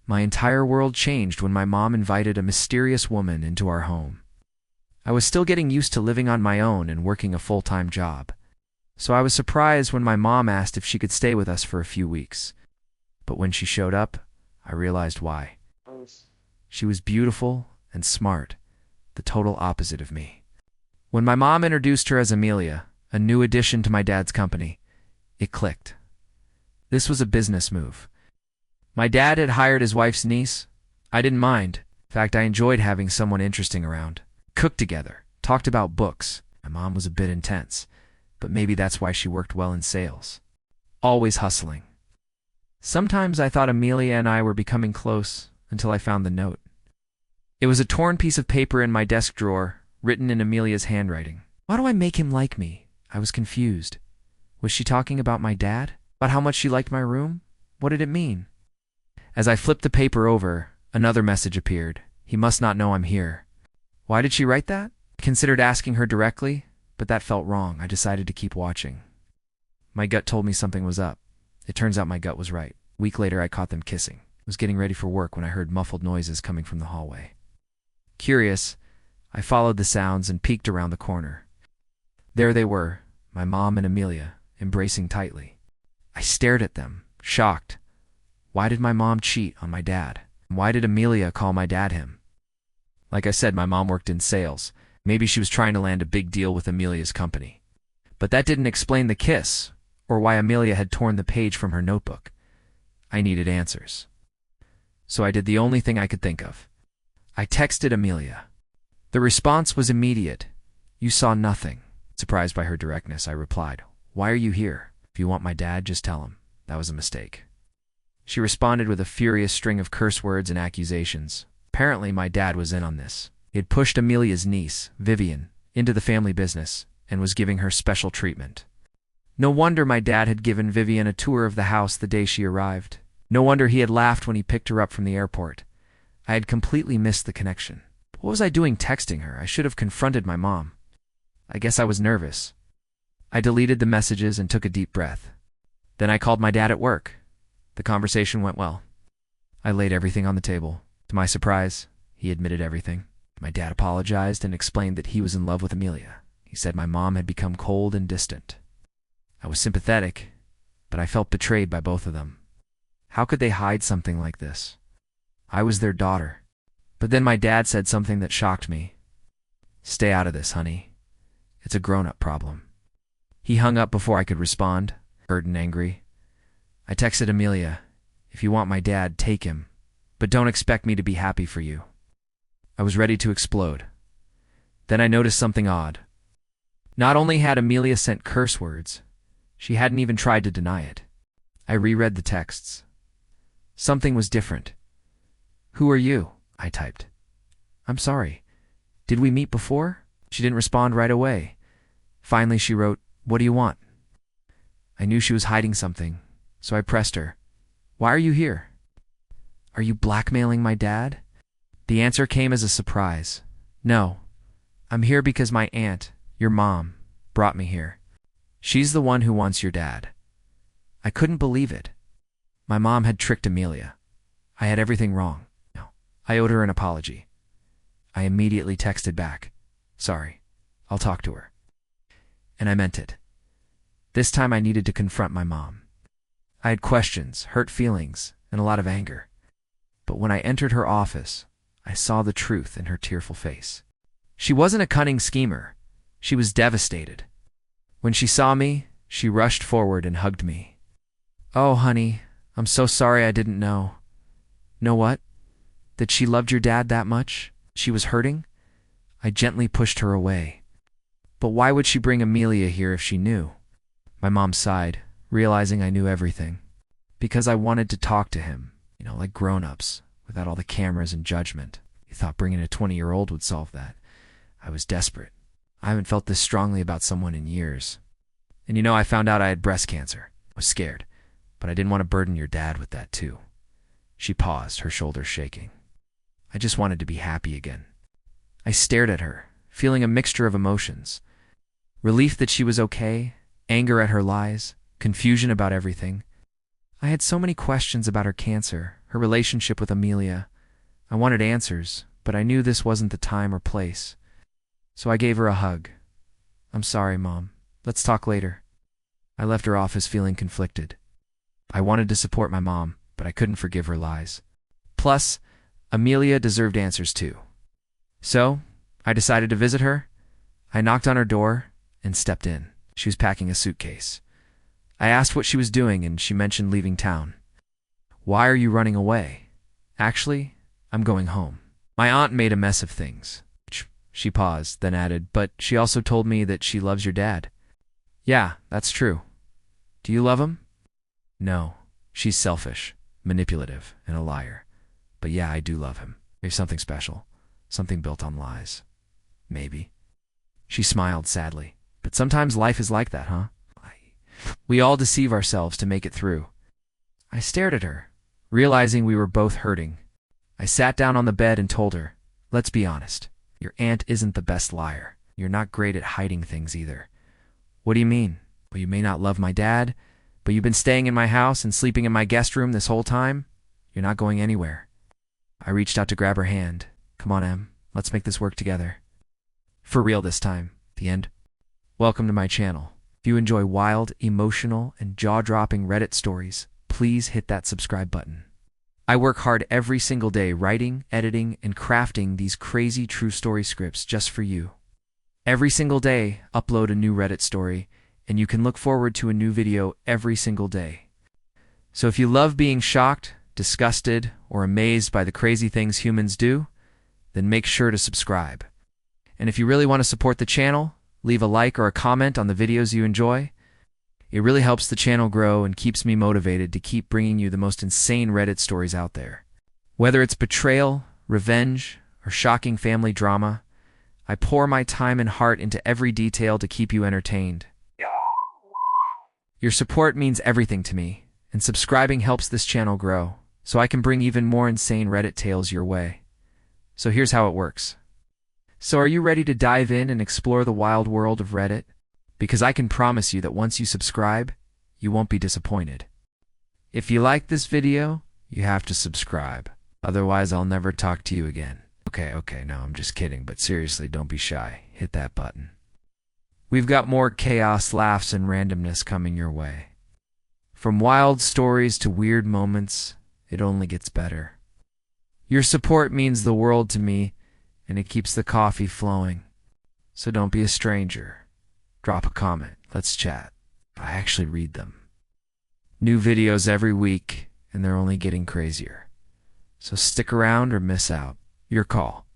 My entire world changed when my mom invited a mysterious woman into our home. I was still getting used to living on my own and working a full-time job, so I was surprised when my mom asked if she could stay with us for a few weeks. But when she showed up, I realized why. She was beautiful and smart, the total opposite of me. When my mom introduced her as Amelia, a new addition to my dad's company, it clicked. This was a business move. My dad had hired his wife's niece. I didn't mind. In fact, I enjoyed having someone interesting around. Cooked together, talked about books. My mom was a bit intense, but maybe that's why she worked well in sales. Always hustling. Sometimes I thought Amelia and I were becoming close until I found the note. It was a torn piece of paper in my desk drawer, written in Amelia's handwriting. Why do I make him like me? I was confused. Was she talking about my dad? About how much she liked my room? What did it mean? As I flipped the paper over, another message appeared. He must not know I'm here. Why did she write that? I considered asking her directly, but that felt wrong. I decided to keep watching. My gut told me something was up. It turns out my gut was right. A week later, I caught them kissing. I was getting ready for work when I heard muffled noises coming from the hallway. Curious, I followed the sounds and peeked around the corner. There they were, my mom and Amelia, embracing tightly. I stared at them, shocked. Why did my mom cheat on my dad? Why did Amelia call my dad him? Like I said, my mom worked in sales. Maybe she was trying to land a big deal with Amelia's company. But that didn't explain the kiss, or why Amelia had torn the page from her notebook. I needed answers. So I did the only thing I could think of. I texted Amelia. The response was immediate. You saw nothing. Surprised by her directness, I replied, Why are you here? If you want my dad, just tell him. That was a mistake. She responded with a furious string of curse words and accusations. Apparently, my dad was in on this. He had pushed Amelia's niece, Vivian, into the family business and was giving her special treatment. No wonder my dad had given Vivian a tour of the house the day she arrived. No wonder he had laughed when he picked her up from the airport. I had completely missed the connection. What was I doing texting her? I should have confronted my mom. I guess I was nervous. I deleted the messages and took a deep breath. Then I called my dad at work. The conversation went well. I laid everything on the table. To my surprise, he admitted everything. My dad apologized and explained that he was in love with Amelia. He said my mom had become cold and distant. I was sympathetic, but I felt betrayed by both of them. How could they hide something like this? I was their daughter. But then my dad said something that shocked me. Stay out of this, honey. It's a grown-up problem. He hung up before I could respond, hurt and angry. I texted Amelia, if you want my dad, take him, but don't expect me to be happy for you. I was ready to explode. Then I noticed something odd. Not only had Amelia sent curse words, she hadn't even tried to deny it. I reread the texts. Something was different. Who are you? I typed. I'm sorry. Did we meet before? She didn't respond right away. Finally, she wrote, What do you want? I knew she was hiding something, so I pressed her. Why are you here? Are you blackmailing my dad? The answer came as a surprise. No, I'm here because my aunt, your mom, brought me here. She's the one who wants your dad. I couldn't believe it. My mom had tricked Amelia. I had everything wrong. No, I owed her an apology. I immediately texted back. Sorry, I'll talk to her. And I meant it. This time I needed to confront my mom. I had questions, hurt feelings, and a lot of anger. But when I entered her office, I saw the truth in her tearful face. She wasn't a cunning schemer. She was devastated. When she saw me, she rushed forward and hugged me. Oh, honey, I'm so sorry I didn't know. Know what? That she loved your dad that much? She was hurting? I gently pushed her away. But why would she bring Amelia here if she knew? My mom sighed, realizing I knew everything. Because I wanted to talk to him, like grown-ups, without all the cameras and judgment. You thought bringing a 20-year-old would solve that. I was desperate. I haven't felt this strongly about someone in years. And I found out I had breast cancer. I was scared, but I didn't want to burden your dad with that too. She paused, her shoulders shaking. I just wanted to be happy again. I stared at her, feeling a mixture of emotions. Relief that she was okay, anger at her lies, confusion about everything. I had so many questions about her cancer, her relationship with Amelia. I wanted answers, but I knew this wasn't the time or place. So I gave her a hug. "I'm sorry, Mom. Let's talk later." I left her office feeling conflicted. I wanted to support my mom, but I couldn't forgive her lies. Plus, Amelia deserved answers too. So, I decided to visit her. I knocked on her door and stepped in. She was packing a suitcase. I asked what she was doing, and she mentioned leaving town. "Why are you running away?" "Actually, I'm going home. My aunt made a mess of things." She paused, then added, "But she also told me that she loves your dad." "Yeah, that's true. Do you love him?" "No. She's selfish, manipulative, and a liar. But yeah, I do love him. There's something special, something built on lies. Maybe." She smiled sadly. "But sometimes life is like that, huh? We all deceive ourselves to make it through." I stared at her, realizing we were both hurting. I sat down on the bed and told her, "Let's be honest. Your aunt isn't the best liar. You're not great at hiding things either." "What do you mean?" "Well, you may not love my dad, but you've been staying in my house and sleeping in my guest room this whole time. You're not going anywhere." I reached out to grab her hand. "Come on, Em. Let's make this work together. For real this time." The end. Welcome to my channel. If you enjoy wild, emotional, and jaw-dropping Reddit stories, please hit that subscribe button. I work hard every single day writing, editing, and crafting these crazy true story scripts just for you. Every single day, upload a new Reddit story, and you can look forward to a new video every single day. So if you love being shocked, disgusted, or amazed by the crazy things humans do, then make sure to subscribe. And if you really want to support the channel, leave a like or a comment on the videos you enjoy. It really helps the channel grow and keeps me motivated to keep bringing you the most insane Reddit stories out there. Whether it's betrayal, revenge, or shocking family drama, I pour my time and heart into every detail to keep you entertained. Your support means everything to me, and subscribing helps this channel grow, so I can bring even more insane Reddit tales your way. So here's how it works. So are you ready to dive in and explore the wild world of Reddit? Because I can promise you that once you subscribe, you won't be disappointed. If you like this video, you have to subscribe. Otherwise, I'll never talk to you again. Okay, no, I'm just kidding, but seriously, don't be shy. Hit that button. We've got more chaos, laughs, and randomness coming your way. From wild stories to weird moments, it only gets better. Your support means the world to me, and it keeps the coffee flowing. So don't be a stranger. Drop a comment. Let's chat. I actually read them. New videos every week, and they're only getting crazier. So stick around or miss out. Your call.